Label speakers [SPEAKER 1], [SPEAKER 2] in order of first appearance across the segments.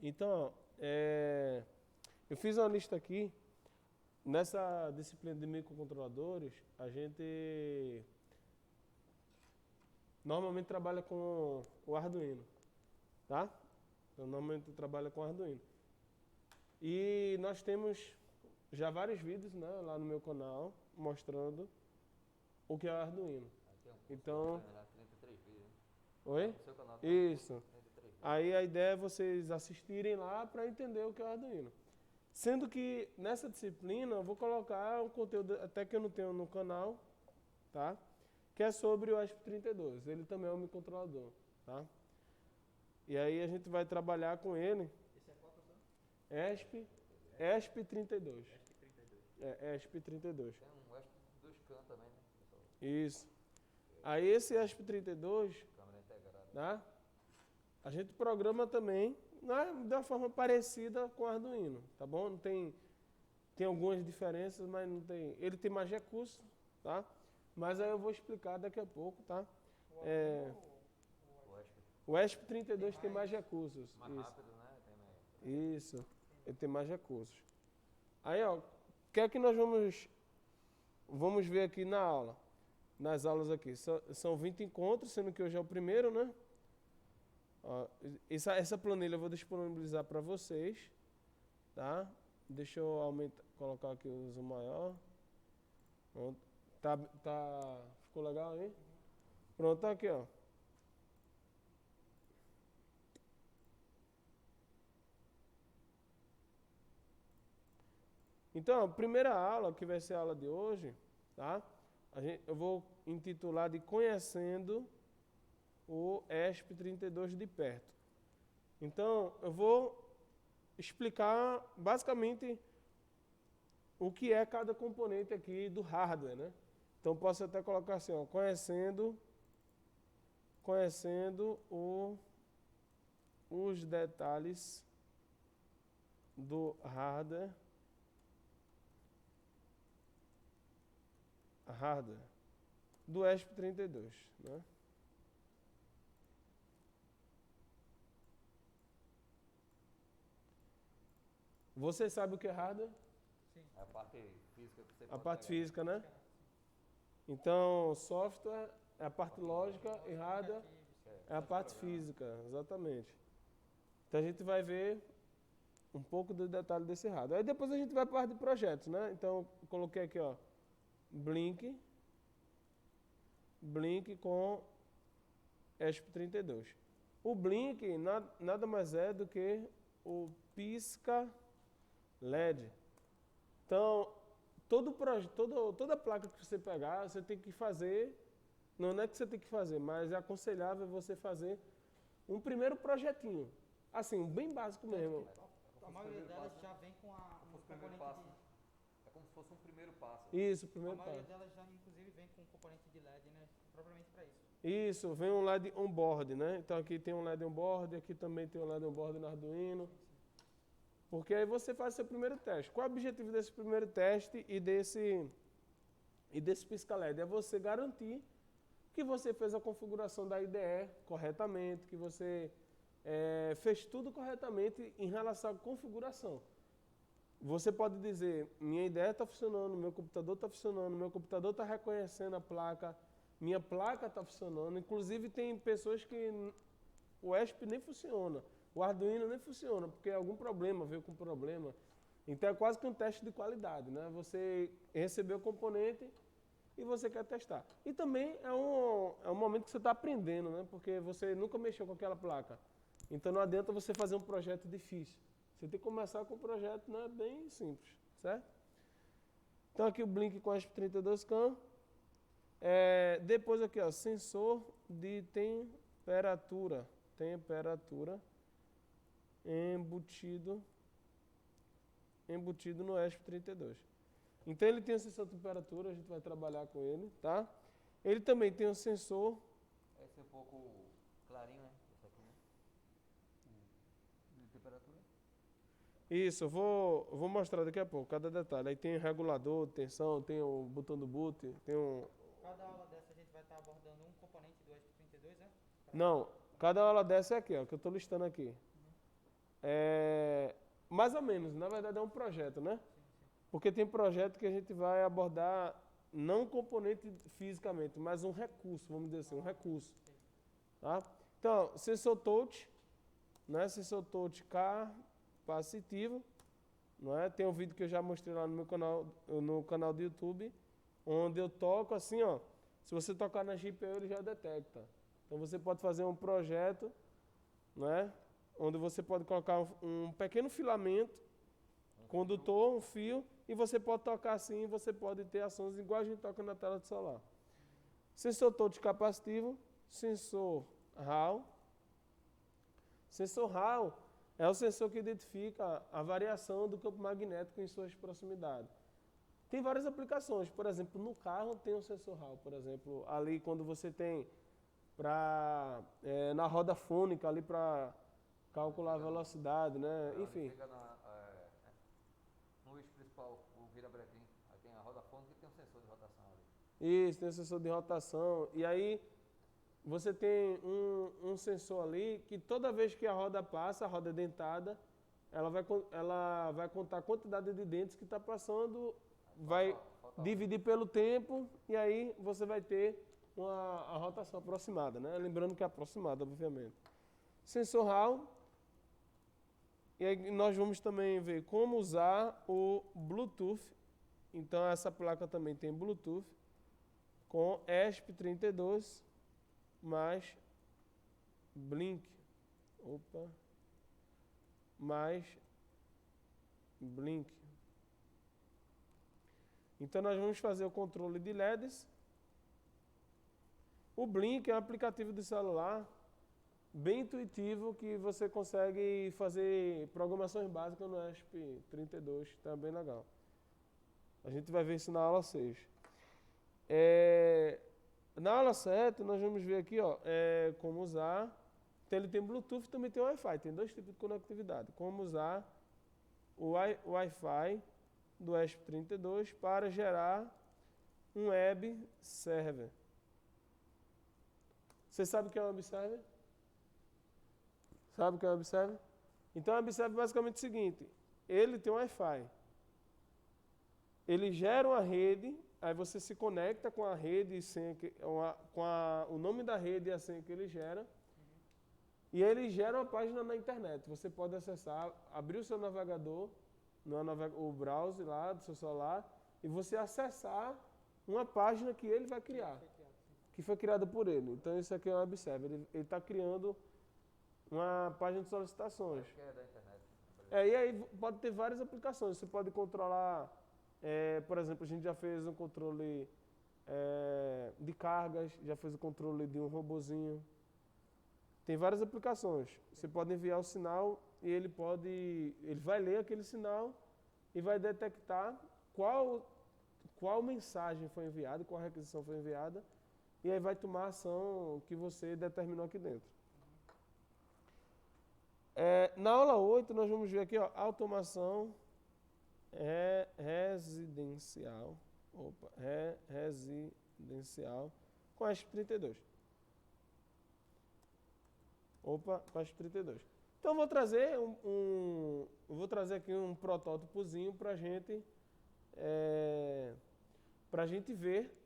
[SPEAKER 1] Então, eu fiz uma lista aqui. Nessa disciplina de microcontroladores, a gente normalmente trabalha com o Arduino, tá? Então, normalmente trabalha com Arduino. E nós temos já vários vídeos, né, lá no meu canal mostrando o que é o Arduino. Então,
[SPEAKER 2] 33 vídeos.
[SPEAKER 1] oi?
[SPEAKER 2] No seu canal tem
[SPEAKER 1] Isso.
[SPEAKER 2] 33 vídeos.
[SPEAKER 1] Aí a ideia é vocês assistirem lá para entender o que é o Arduino. Sendo que nessa disciplina eu vou colocar um conteúdo até que eu não tenho no canal, tá? Que é sobre o ESP32. Ele também é um microcontrolador, tá? E aí a gente vai trabalhar com ele.
[SPEAKER 2] Esse é qual, professor?
[SPEAKER 1] ESP32.
[SPEAKER 2] ESP32.
[SPEAKER 1] ESP32.
[SPEAKER 2] Tem um ESP 2CAN também, né, pessoal?
[SPEAKER 1] Isso. Aí esse ESP32,
[SPEAKER 2] Câmera integrada.
[SPEAKER 1] tá? A gente programa também, né, de uma forma parecida com o Arduino, tá bom? Não tem algumas diferenças, mas não tem. Ele tem mais recursos, tá? Mas aí eu vou explicar daqui a pouco, tá?
[SPEAKER 2] O ESP
[SPEAKER 1] O ESP32 tem mais recursos.
[SPEAKER 2] mais
[SPEAKER 1] Isso.
[SPEAKER 2] rápido, né? Tem mais...
[SPEAKER 1] Isso. Ele tem mais recursos. Aí, ó, o que é que nós vamos ver aqui na aula? Nas aulas aqui. São 20 encontros, sendo que hoje é o primeiro, né? Ó, essa planilha eu vou disponibilizar para vocês, tá? Deixa eu colocar aqui o zoom maior. Pronto. Ficou legal aí? Pronto, tá aqui, ó. Então, a primeira aula, que vai ser a aula de hoje, tá? Eu vou intitular de Conhecendo o ESP32 de perto. Então, eu vou explicar basicamente o que é cada componente aqui do hardware, né? Então, posso até colocar assim, ó, conhecendo os detalhes do hardware do ESP32, né? Você sabe o que é hardware?
[SPEAKER 2] Sim. É a parte física que você
[SPEAKER 1] A
[SPEAKER 2] pode
[SPEAKER 1] parte
[SPEAKER 2] pegar.
[SPEAKER 1] física, né? Então, software é a parte lógica e hardware é a parte física, exatamente. Então a gente vai ver um pouco do detalhe desse hardware. Aí depois a gente vai para a parte de projetos, né? Então, eu coloquei aqui, ó, Blink com ESP32. O Blink nada mais é do que o pisca LED. Então, toda placa que você pegar, você tem que fazer, não é que você tem que fazer, mas é aconselhável você fazer um primeiro projetinho. Assim, bem básico mesmo.
[SPEAKER 3] A maioria delas já vem com um componente
[SPEAKER 2] passo.
[SPEAKER 3] de...
[SPEAKER 2] É como se fosse um primeiro passo.
[SPEAKER 1] Isso, o
[SPEAKER 3] A
[SPEAKER 1] primeiro
[SPEAKER 3] maioria
[SPEAKER 1] passo.
[SPEAKER 3] delas já, inclusive, vem com um componente de LED, né? Propriamente para isso.
[SPEAKER 1] Isso, vem um LED on-board, né? Então aqui tem um LED on-board, aqui também tem um LED on-board no Arduino. Porque aí você faz seu primeiro teste. Qual é o objetivo desse primeiro teste e desse pisca LED? É você garantir que você fez a configuração da IDE corretamente, que você fez tudo corretamente em relação à configuração. Você pode dizer, minha IDE está funcionando, meu computador está funcionando, meu computador está reconhecendo a placa, minha placa está funcionando. Inclusive tem pessoas que o ESP nem funciona, o Arduino nem funciona, porque algum problema, veio com problema. Então é quase que um teste de qualidade, né? Você recebeu o componente e você quer testar. E também é um momento que você está aprendendo, né? Porque você nunca mexeu com aquela placa. Então não adianta você fazer um projeto difícil. Você tem que começar com um projeto, né, bem simples, certo? Então aqui o Blink com ESP32CAN. Depois aqui, ó, sensor de temperatura embutido no ESP32. Então ele tem um sensor de temperatura, a gente vai trabalhar com ele, tá? Ele também tem um sensor...
[SPEAKER 2] Esse é um pouco clarinho, né? Esse aqui, né? De temperatura.
[SPEAKER 1] Isso, eu vou mostrar daqui a pouco, cada detalhe. Aí tem regulador de tensão, tem o botão do boot, tem um...
[SPEAKER 3] Cada aula dessa a gente vai estar abordando um componente do ESP32, né?
[SPEAKER 1] Não, cada aula dessa é aqui, ó, que eu estou listando aqui. mais ou menos, na verdade é um projeto, né? Porque tem projeto que a gente vai abordar não um componente fisicamente, mas um recurso, vamos dizer assim, um recurso. Tá? Então, sensor touch, né? Sensor touch capacitivo, não é? Tem um vídeo que eu já mostrei lá no canal do YouTube, onde eu toco assim, ó. Se você tocar na GPU, ele já detecta. Então você pode fazer um projeto, né? Onde você pode colocar um pequeno filamento, condutor, um fio, e você pode tocar assim, você pode ter ações igual a gente toca na tela de celular. Sensor touch capacitivo, sensor RAW. Sensor RAW é o sensor que identifica a variação do campo magnético em suas proximidades. Tem várias aplicações, por exemplo, no carro tem um sensor RAW, por exemplo, ali quando você tem na roda fônica ali para calcular a velocidade, né? Enfim.
[SPEAKER 2] No eixo principal, o virabrequim, aí tem a roda fônica e tem um sensor de rotação ali.
[SPEAKER 1] Isso, tem um sensor de rotação. E aí você tem um sensor ali que toda vez que a roda passa, a roda é dentada, ela vai contar a quantidade de dentes que está passando, vai dividir pelo tempo e aí você vai ter a rotação aproximada, né? Lembrando que é aproximada, obviamente. Sensor RAW. E aí nós vamos também ver como usar o Bluetooth. Então essa placa também tem Bluetooth com ESP32 mais Blink. Mais Blink. Então nós vamos fazer o controle de LEDs. O Blink é um aplicativo de celular bem intuitivo que você consegue fazer programações básicas no ESP32, então é bem legal. A gente vai ver isso na aula 6. Na aula 7 nós vamos ver aqui como usar. Então ele tem Bluetooth e também tem Wi-Fi, tem dois tipos de conectividade. Como usar o Wi-Fi do ESP32 para gerar um web server. Você sabe o que é um web server? Sabe o que é um web server? Então, o web server é basicamente o seguinte, ele tem um Wi-Fi. Ele gera uma rede, aí você se conecta com a rede, o nome da rede e a senha que ele gera, e ele gera uma página na internet. Você pode acessar, abrir o seu navegador, o browser lá do seu celular, e você acessar uma página que ele vai criar, que foi criada por ele. Então, isso aqui é um web server. Ele está criando uma página de solicitações.
[SPEAKER 2] Acho que é da internet.
[SPEAKER 1] E aí pode ter várias aplicações. Você pode controlar, por exemplo, a gente já fez um controle de cargas, já fez o controle de um robozinho. Tem várias aplicações. Você pode enviar o sinal e ele vai ler aquele sinal e vai detectar qual mensagem foi enviada, qual requisição foi enviada, e aí vai tomar a ação que você determinou aqui dentro. Na aula 8, nós vamos ver aqui, automação residencial. Residencial com ESP32. Com ESP32. Então, eu vou trazer aqui um protótipozinho para a gente ver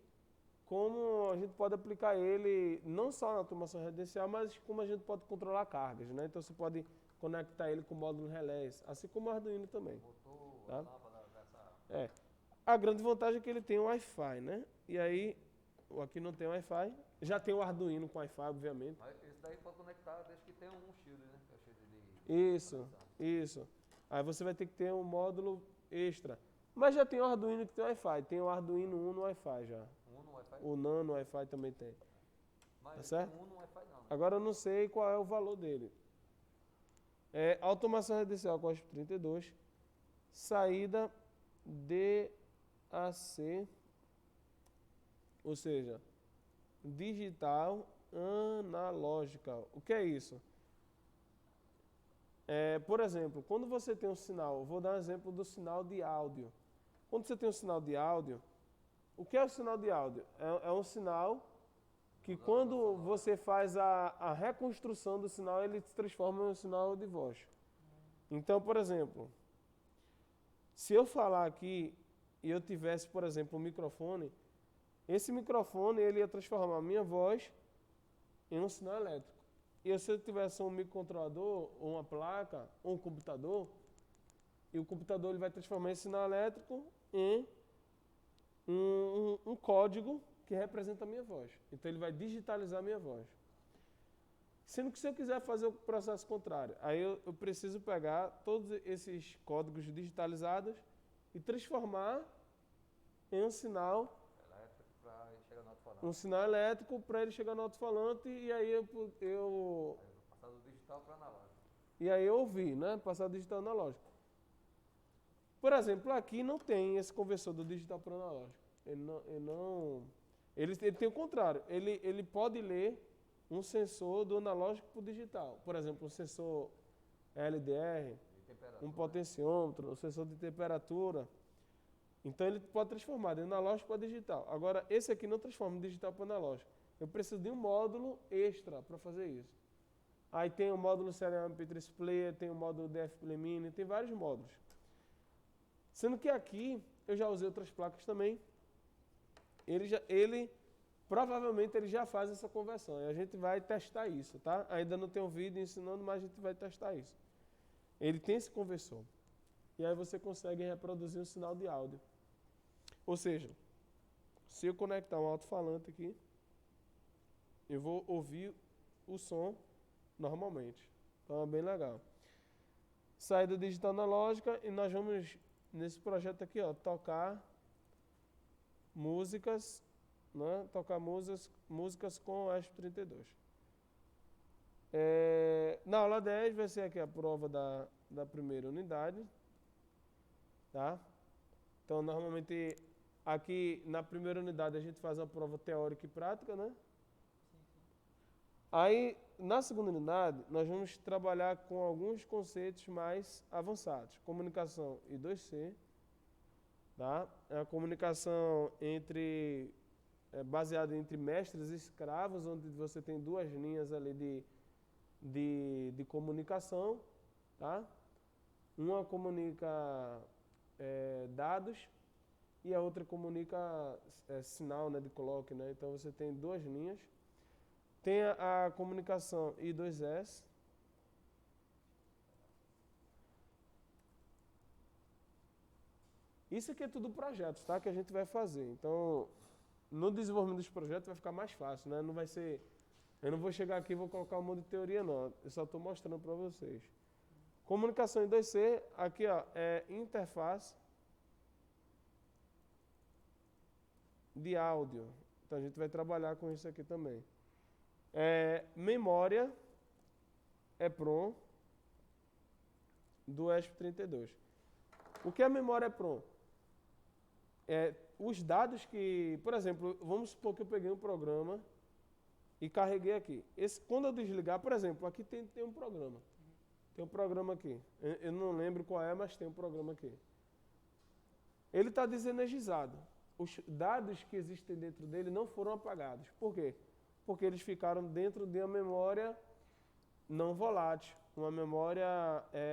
[SPEAKER 1] como a gente pode aplicar ele não só na automação residencial, mas como a gente pode controlar cargas, né? Então você pode conectar ele com o módulo relés, assim como o Arduino também. Tá? A grande vantagem é que ele tem um Wi-Fi, né? E aí, aqui não tem Wi-Fi, já tem o Arduino com Wi-Fi, obviamente.
[SPEAKER 2] Mas esse daí pode conectar desde que tenha um shield, né? Que é o shield de
[SPEAKER 1] Isso. Aí você vai ter que ter um módulo extra. Mas já tem o Arduino que tem Wi-Fi, tem o Arduino Uno Wi-Fi já. O Nano Wi-Fi também tem.
[SPEAKER 2] Mas
[SPEAKER 1] tá certo?
[SPEAKER 2] o Uno Wi-Fi não.
[SPEAKER 1] Agora eu não sei qual é o valor dele. Automação residencial com ESP32. Saída DAC. Ou seja, digital analógica. O que é isso? Por exemplo, quando você tem um sinal, vou dar um exemplo do sinal de áudio. Quando você tem um sinal de áudio, o que é o sinal de áudio? É um sinal que quando você faz a reconstrução do sinal, ele se transforma em um sinal de voz. Então, por exemplo, se eu falar aqui e eu tivesse, por exemplo, um microfone, esse microfone ele ia transformar a minha voz em um sinal elétrico. E se eu tivesse um microcontrolador, ou uma placa, ou um computador, e o computador ele vai transformar esse sinal elétrico em um código que representa a minha voz. Então ele vai digitalizar a minha voz. Sendo que se eu quiser fazer o processo contrário, aí eu preciso pegar todos esses códigos digitalizados e transformar em um sinal
[SPEAKER 2] Elétrico para chegar no alto-falante.
[SPEAKER 1] um sinal elétrico para ele chegar no alto-falante e aí eu
[SPEAKER 2] Passar do digital para analógico.
[SPEAKER 1] e aí eu ouvi, né? Passar do digital analógico. Por exemplo, aqui não tem esse conversor do digital para analógico. Ele tem o contrário. Ele pode ler um sensor do analógico para o digital. Por exemplo, um sensor LDR, um potenciômetro, um sensor de temperatura. Então ele pode transformar de analógico para digital. Agora, esse aqui não transforma de digital para analógico. Eu preciso de um módulo extra para fazer isso. Aí tem o módulo Serial MP3 Player, tem o módulo DF Play Mini, tem vários módulos. Sendo que aqui eu já usei outras placas também. Ele provavelmente ele já faz essa conversão. E a gente vai testar isso, tá? Ainda não tem um vídeo ensinando, mas a gente vai testar isso. Ele tem esse conversor. E aí você consegue reproduzir um sinal de áudio. Ou seja, se eu conectar um alto-falante aqui, eu vou ouvir o som normalmente. Então é bem legal. Saída digital analógica e nós vamos, nesse projeto aqui, ó, tocar músicas, né? Tocar músicas com o ESP32. Na aula 10 vai ser aqui a prova da primeira unidade. Tá? Então, normalmente, aqui na primeira unidade a gente faz uma prova teórica e prática, né? Aí, na segunda unidade, nós vamos trabalhar com alguns conceitos mais avançados. Comunicação I2C, tá? É a comunicação baseada entre mestres e escravos, onde você tem duas linhas ali de comunicação, tá? Uma comunica dados e a outra comunica sinal, né, de clock, né? Então você tem duas linhas. Tem a comunicação I2S. Isso aqui é tudo projetos, tá? Que a gente vai fazer. Então, no desenvolvimento dos projetos vai ficar mais fácil, né? Não vai ser... Eu não vou chegar aqui e vou colocar um monte de teoria, não. Eu só estou mostrando para vocês. Comunicação em 2C, aqui ó, é interface de áudio. Então a gente vai trabalhar com isso aqui também. Memória EPROM do ESP32. O que é a memória EPROM? Os dados que, por exemplo, vamos supor que eu peguei um programa e carreguei aqui. Quando eu desligar, por exemplo, aqui tem um programa. Tem um programa aqui. Eu não lembro qual é, mas tem um programa aqui. Ele está desenergizado. Os dados que existem dentro dele não foram apagados. Por quê? Porque eles ficaram dentro de uma memória não volátil. Uma memória,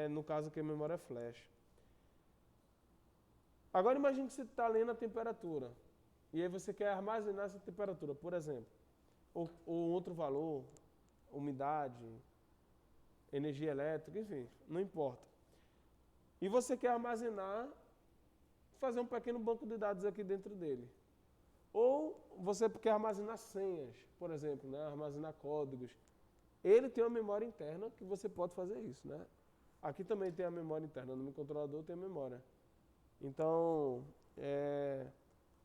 [SPEAKER 1] no caso aqui, a memória flash. Agora imagine que você está lendo a temperatura. E aí você quer armazenar essa temperatura, por exemplo. Ou outro valor, umidade, energia elétrica, enfim, não importa. E você quer armazenar, fazer um pequeno banco de dados aqui dentro dele. Ou você quer armazenar senhas, por exemplo, né? Armazenar códigos. Ele tem uma memória interna que você pode fazer isso, né? Aqui também tem a memória interna, no microcontrolador tem a memória. Então,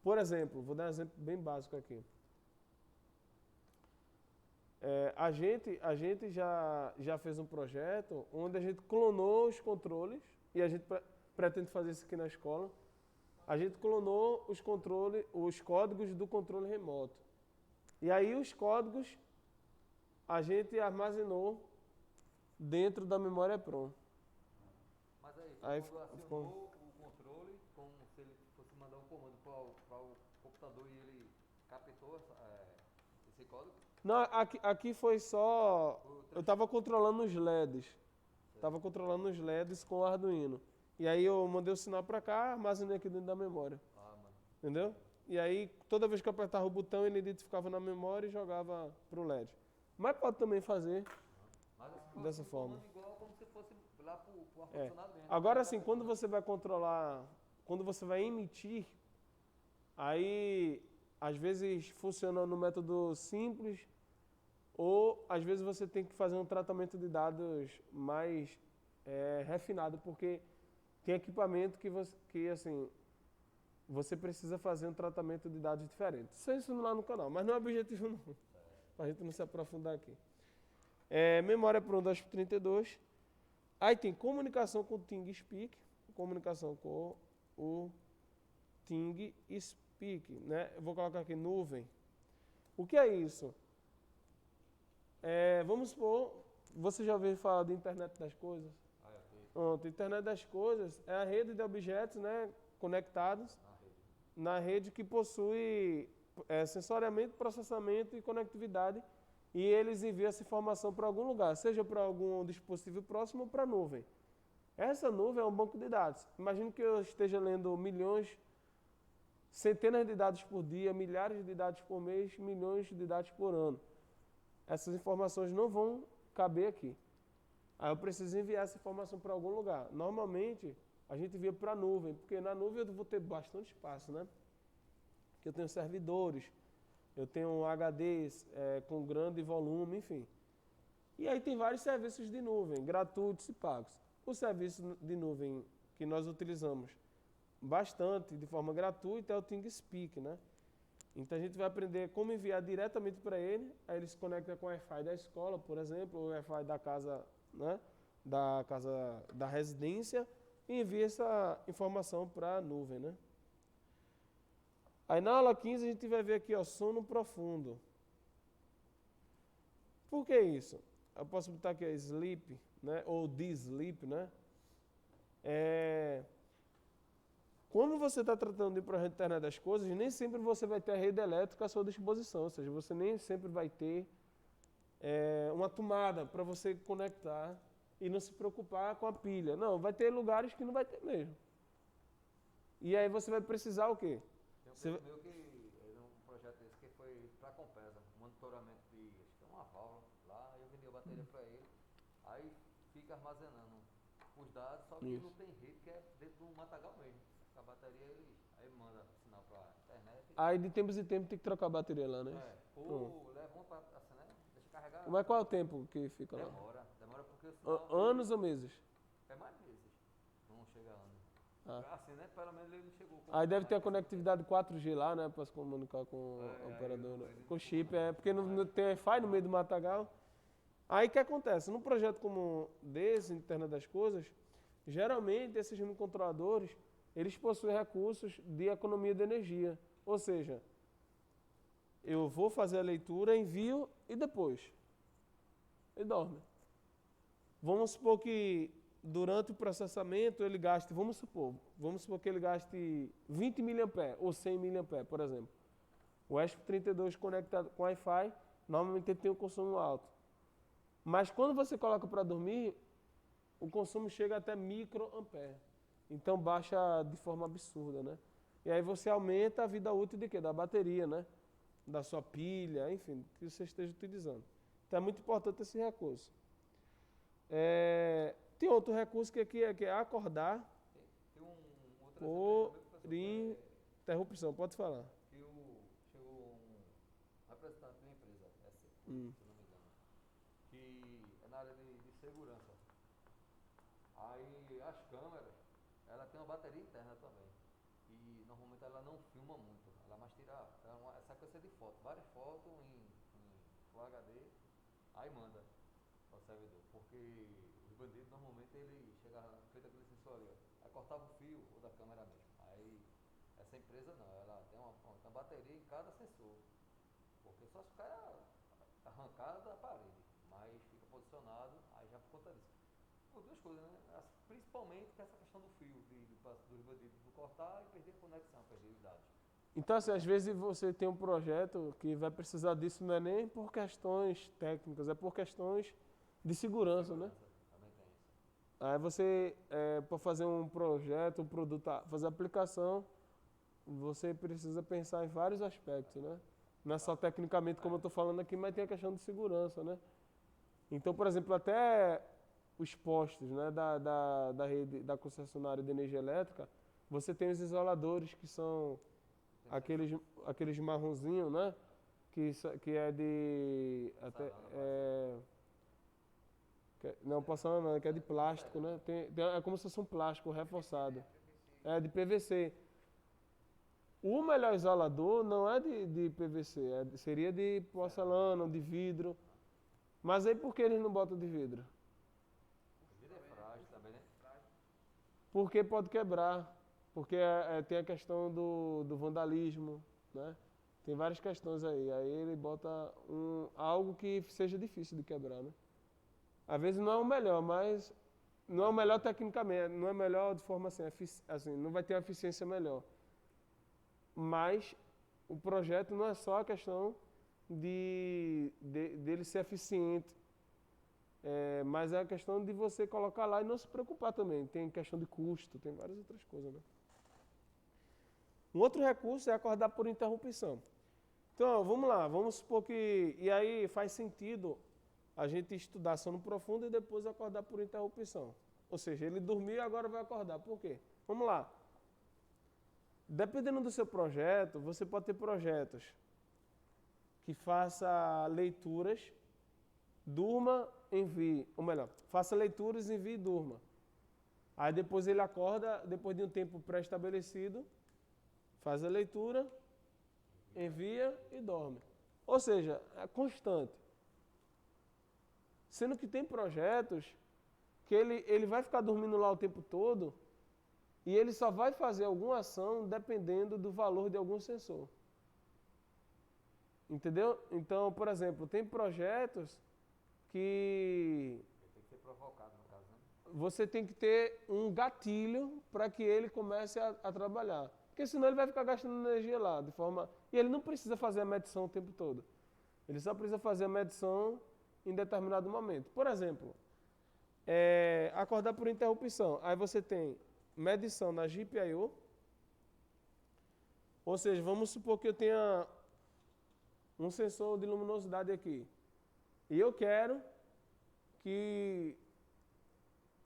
[SPEAKER 1] por exemplo, vou dar um exemplo bem básico aqui. A gente já fez um projeto onde a gente clonou os controles, e a gente pretende fazer isso aqui na escola. A gente clonou os códigos do controle remoto. E aí os códigos a gente armazenou dentro da memória EPROM.
[SPEAKER 2] Mas aí,
[SPEAKER 1] Aí
[SPEAKER 2] quando acionou o controle, como se ele fosse mandar um comando para o computador e ele captou esse código?
[SPEAKER 1] Não, aqui foi só... Eu estava controlando os LEDs. Estava controlando os LEDs com o Arduino. E aí eu mandei o sinal para cá, armazenei aqui dentro da memória.
[SPEAKER 2] Ah, mano.
[SPEAKER 1] Entendeu? E aí, toda vez que eu apertava o botão, ele identificava na memória e jogava pro LED. Mas pode também fazer
[SPEAKER 2] Mas esse foi
[SPEAKER 1] dessa
[SPEAKER 2] um
[SPEAKER 1] forma.
[SPEAKER 2] comando igual como se fosse lá pro
[SPEAKER 1] É.
[SPEAKER 2] ar-condicionado mesmo.
[SPEAKER 1] Agora sim, quando você vai controlar, quando você vai emitir, aí às vezes funciona no método simples, ou às vezes você tem que fazer um tratamento de dados mais refinado, porque tem equipamento que assim, você precisa fazer um tratamento de dados diferente. Isso eu ensino lá no canal, mas não é objetivo não, para a gente não se aprofundar aqui. Memória para um 2x32. Aí tem comunicação com o ThingSpeak, comunicação com o ThingSpeak, né? Eu vou colocar aqui nuvem. O que é isso? Vamos supor, você já ouviu falar de internet das coisas? Pronto, internet das coisas é a rede de objetos, né, conectados na rede que possui sensoriamento, processamento e conectividade, e eles enviam essa informação para algum lugar, seja para algum dispositivo próximo ou para a nuvem. Essa nuvem é um banco de dados. Imagine que eu esteja lendo milhões, centenas de dados por dia, milhares de dados por mês, milhões de dados por ano. Essas informações não vão caber aqui. Aí eu preciso enviar essa informação para algum lugar. Normalmente, a gente envia para a nuvem, porque na nuvem eu vou ter bastante espaço, né? Porque eu tenho servidores, eu tenho HDs com grande volume, enfim. E aí tem vários serviços de nuvem, gratuitos e pagos. O serviço de nuvem que nós utilizamos bastante, de forma gratuita, é o ThingSpeak, né? Então a gente vai aprender como enviar diretamente para ele, aí ele se conecta com o Wi-Fi da escola, por exemplo, ou o Wi-Fi da casa, né? Da residência, e envia essa informação para a nuvem, né? Aí na aula 15 a gente vai ver aqui, ó, sono profundo. Por que isso? Eu posso botar aqui sleep, né? Ou de-sleep, né? Quando você está tratando de projeto de internet das coisas, nem sempre você vai ter a rede elétrica à sua disposição, ou seja, você nem sempre vai ter uma tomada para você conectar e não se preocupar com a pilha. Não, vai ter lugares que não vai ter mesmo. E aí você vai precisar o quê?
[SPEAKER 2] Tem um primo meu que um projeto desse que foi para a Compesa, monitoramento de, acho que é uma válvula lá, eu vendi a bateria para ele, aí fica armazenando os dados, só que
[SPEAKER 1] Isso.
[SPEAKER 2] não tem rede, que é dentro do matagal mesmo. A bateria aí manda sinal para a internet.
[SPEAKER 1] Aí de tempos em tempos tem que trocar a bateria lá, né?
[SPEAKER 2] Ou leva uma para assim, né? Deixa carregar.
[SPEAKER 1] Mas qual é o tempo que fica lá?
[SPEAKER 2] Demora porque o sinal.
[SPEAKER 1] Anos ou meses?
[SPEAKER 2] É mais meses. Não chega a ano.
[SPEAKER 1] Ah.
[SPEAKER 2] Assim, né? Pelo menos ele não chegou.
[SPEAKER 1] Aí deve ter a conectividade 4G lá, né? Para se comunicar com a operadora. Com chip, porque não tem Wi-Fi no meio do matagal. Aí o que acontece? Num projeto como desse, Internet das Coisas, geralmente esses microcontroladores, eles possuem recursos de economia de energia. Ou seja, eu vou fazer a leitura, envio e depois ele dorme. Vamos supor que durante o processamento ele gaste, vamos supor que ele gaste 20 mA ou 100 mA, por exemplo. O ESP32 conectado com Wi-Fi, normalmente ele tem um consumo alto. Mas quando você coloca para dormir, o consumo chega até microampere. Então baixa de forma absurda, né? E aí você aumenta a vida útil de quê? Da bateria, né? Da sua pilha, enfim, que você esteja utilizando. Então é muito importante esse recurso. Tem outro recurso que aqui é acordar
[SPEAKER 2] Tem outro
[SPEAKER 1] por interrupção. Pode falar.
[SPEAKER 2] Chegou um representante de uma empresa, se não me engano, que é na área de segurança. Aí as câmeras, ela tem uma bateria interna também. E normalmente ela não filma muito, ela mais tira uma sequência de fotos, várias fotos em Full HD, aí manda para o servidor. Porque os bandidos normalmente ele chegava feito aquele sensor ali, ó, aí cortava o fio ou da câmera mesmo. Aí essa empresa não, ela tem uma bateria em cada sensor. Porque só se o cara arrancar da parede, mas fica posicionado, aí já por conta disso. Por duas coisas, né? Principalmente com essa questão do fio, dos bandidos cortar e perder a conexão, perder os dados.
[SPEAKER 1] Então, assim, às vezes você tem um projeto que vai precisar disso, não é nem por questões técnicas, é por questões de segurança, né?
[SPEAKER 2] Também tem isso.
[SPEAKER 1] Aí você, para fazer um projeto, um produto, fazer aplicação, você precisa pensar em vários aspectos, né? Não é só tecnicamente como eu estou falando aqui, mas tem a questão de segurança, né? Então, por exemplo, até os postos, né, da rede, da concessionária de energia elétrica, você tem os isoladores que são aqueles marronzinhos, né? Que é de... Até, não, passando não, que é de plástico, né? É como se fosse um plástico reforçado. É de PVC. O melhor isolador não é de PVC, seria de porcelana, de vidro. Mas aí por que eles não botam de vidro?
[SPEAKER 2] O vidro é frágil também, né?
[SPEAKER 1] Porque pode quebrar. Porque tem a questão do vandalismo, né? Tem várias questões aí. Aí ele bota algo que seja difícil de quebrar, né? Às vezes não é o melhor, mas não é o melhor tecnicamente, não é melhor de forma assim, não vai ter uma eficiência melhor. Mas o projeto não é só a questão dele ser eficiente, mas é a questão de você colocar lá e não se preocupar também. Tem questão de custo, tem várias outras coisas, né? Um outro recurso é acordar por interrupção. Então, vamos lá, vamos supor que... E aí faz sentido a gente estudar sono profundo e depois acordar por interrupção. Ou seja, ele dormiu e agora vai acordar. Por quê? Vamos lá. Dependendo do seu projeto, você pode ter projetos que faça leituras, durma, envie. Ou melhor, faça leituras, envie e durma. Aí depois ele acorda, depois de um tempo pré-estabelecido, faz a leitura, envia e dorme. Ou seja, é constante. Sendo que tem projetos que ele vai ficar dormindo lá o tempo todo e ele só vai fazer alguma ação dependendo do valor de algum sensor. Entendeu? Então, por exemplo, tem projetos que...
[SPEAKER 2] Tem que ser provocado, no caso, né?
[SPEAKER 1] Você tem que ter um gatilho para que ele comece a trabalhar. Porque senão ele vai ficar gastando energia lá, de forma... E ele não precisa fazer a medição o tempo todo. Ele só precisa fazer a medição em determinado momento. Por exemplo, acordar por interrupção. Aí você tem medição na GPIO. Ou seja, vamos supor que eu tenha um sensor de luminosidade aqui. E eu quero que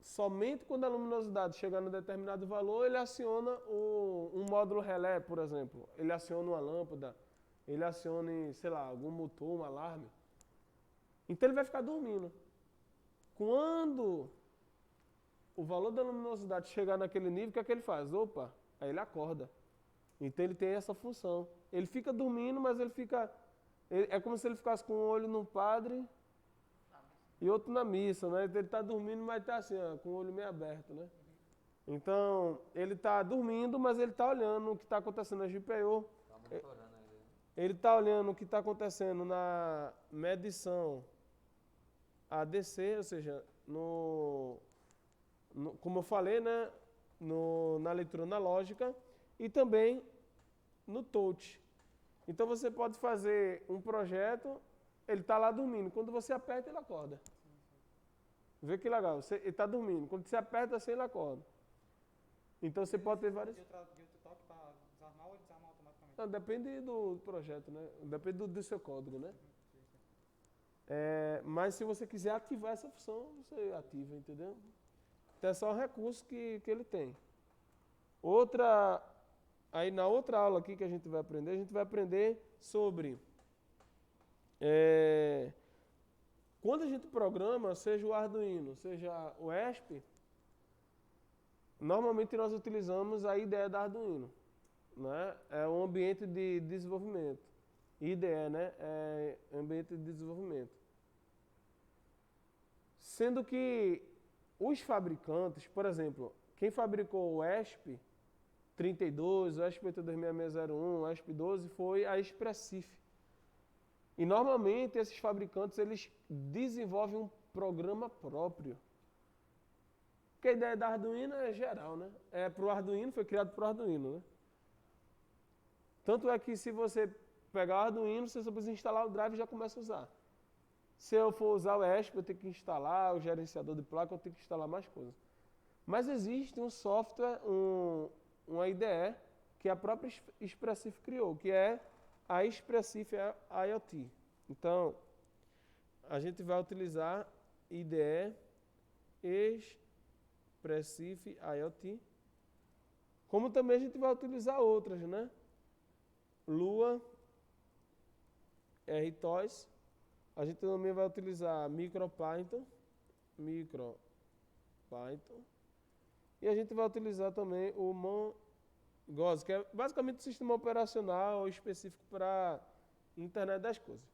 [SPEAKER 1] somente quando a luminosidade chegar no determinado valor, ele aciona um módulo relé, por exemplo. Ele aciona uma lâmpada, ele acione, sei lá, algum motor, um alarme. Então ele vai ficar dormindo. Quando o valor da luminosidade chegar naquele nível, o que é que ele faz? Opa, aí ele acorda. Então ele tem essa função. Ele fica dormindo, mas ele fica... É como se ele ficasse com um olho no padre e outro na missa, né? Ele está dormindo, mas está assim, ó, com o olho meio aberto, né? Então, ele está dormindo, mas ele está olhando o que está acontecendo na GPIO.
[SPEAKER 2] Tá monitorando ele.
[SPEAKER 1] Ele está olhando o que está acontecendo na medição ADC, ou seja, como eu falei, né? Na leitura analógica e também no touch. Então você pode fazer um projeto, ele está lá dormindo. Quando você aperta, ele acorda. Vê que legal, ele está dormindo. Quando você aperta assim, ele acorda. Então você pode ter vários...
[SPEAKER 3] De outro toque para desarmar ou desarmar automaticamente?
[SPEAKER 1] Não, depende do projeto, né? Depende do seu código, né? Mas se você quiser ativar essa função, você ativa, entendeu? Então é só um recurso que ele tem. Aí na outra aula aqui que a gente vai aprender sobre quando a gente programa, seja o Arduino, seja o ESP, normalmente nós utilizamos a IDE da Arduino, né? É um ambiente de desenvolvimento. IDE, né? É ambiente de desenvolvimento. Sendo que os fabricantes, por exemplo, quem fabricou o ESP 32, o ESP826601, o ESP12 foi a Expressif. E normalmente esses fabricantes eles desenvolvem um programa próprio. Porque a ideia da Arduino é geral, né? É para o Arduino, foi criado para o Arduino, né? Tanto é que se você pegar o Arduino, você só precisa instalar o drive e já começa a usar. Se eu for usar o ESP, eu tenho que instalar o gerenciador de placa, eu tenho que instalar mais coisas. Mas existe um software, uma IDE, que a própria Expressif criou, que é a Expressif IoT. Então, a gente vai utilizar IDE Expressif IoT, como também a gente vai utilizar outras, né? Lua, RTOS, a gente também vai utilizar MicroPython, e a gente vai utilizar também o Mongoose, que é basicamente um sistema operacional específico para internet das coisas.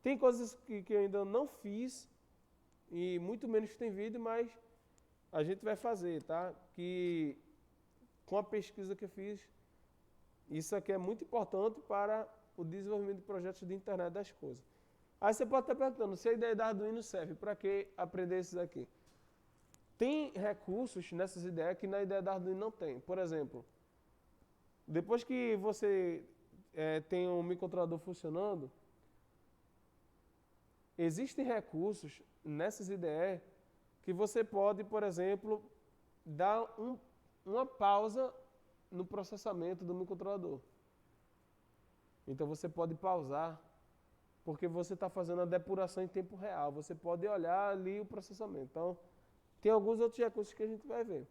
[SPEAKER 1] Tem coisas que eu ainda não fiz, e muito menos tem vídeo, mas a gente vai fazer, tá? Que com a pesquisa que eu fiz, isso aqui é muito importante para o desenvolvimento de projetos de internet das coisas. Aí você pode estar perguntando, se a ideia da Arduino serve, para que aprender esses aqui? Tem recursos nessas ideias que na ideia da Arduino não tem. Por exemplo, depois que você tem um microcontrolador funcionando, existem recursos nessas IDE que você pode, por exemplo, dar uma pausa no processamento do microcontrolador. Então você pode pausar, porque você está fazendo a depuração em tempo real. Você pode olhar ali o processamento. Então, tem alguns outros recursos que a gente vai ver.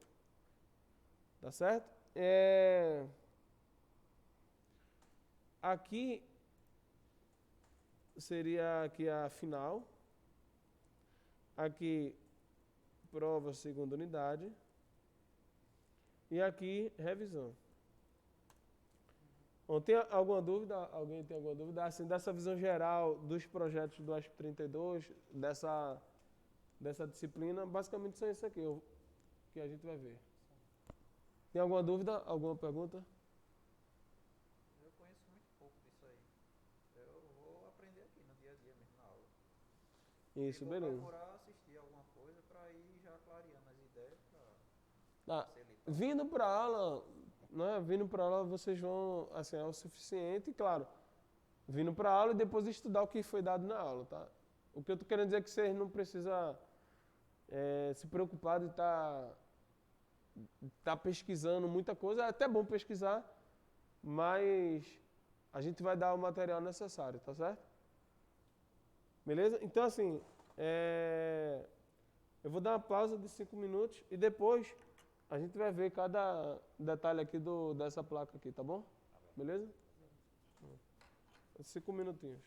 [SPEAKER 1] Tá certo? Aqui seria aqui a final. Aqui, prova segunda unidade. E aqui, revisão. Bom, tem alguma dúvida? Alguém tem alguma dúvida? Assim, dessa visão geral dos projetos do ASP32, dessa disciplina, basicamente são isso aqui que a gente vai ver. Tem alguma dúvida? Alguma pergunta?
[SPEAKER 3] Eu conheço muito pouco disso aí. Eu vou aprender aqui no dia a dia mesmo na aula.
[SPEAKER 1] Isso,
[SPEAKER 3] e vou
[SPEAKER 1] beleza.
[SPEAKER 3] procurar assistir alguma coisa para ir já clareando as ideias para
[SPEAKER 1] Tá.
[SPEAKER 3] facilitar.
[SPEAKER 1] Vindo para aula, né? Vindo para aula vocês vão, assim, é o suficiente, claro. Vindo para aula e depois estudar o que foi dado na aula, tá? O que eu tô querendo dizer é que vocês não precisam se preocupar de tá pesquisando muita coisa. É até bom pesquisar, mas a gente vai dar o material necessário, tá certo? Beleza? Então, assim, eu vou dar uma pausa de 5 minutos e depois a gente vai ver cada detalhe aqui dessa placa aqui, tá bom? Beleza? 5 minutinhos.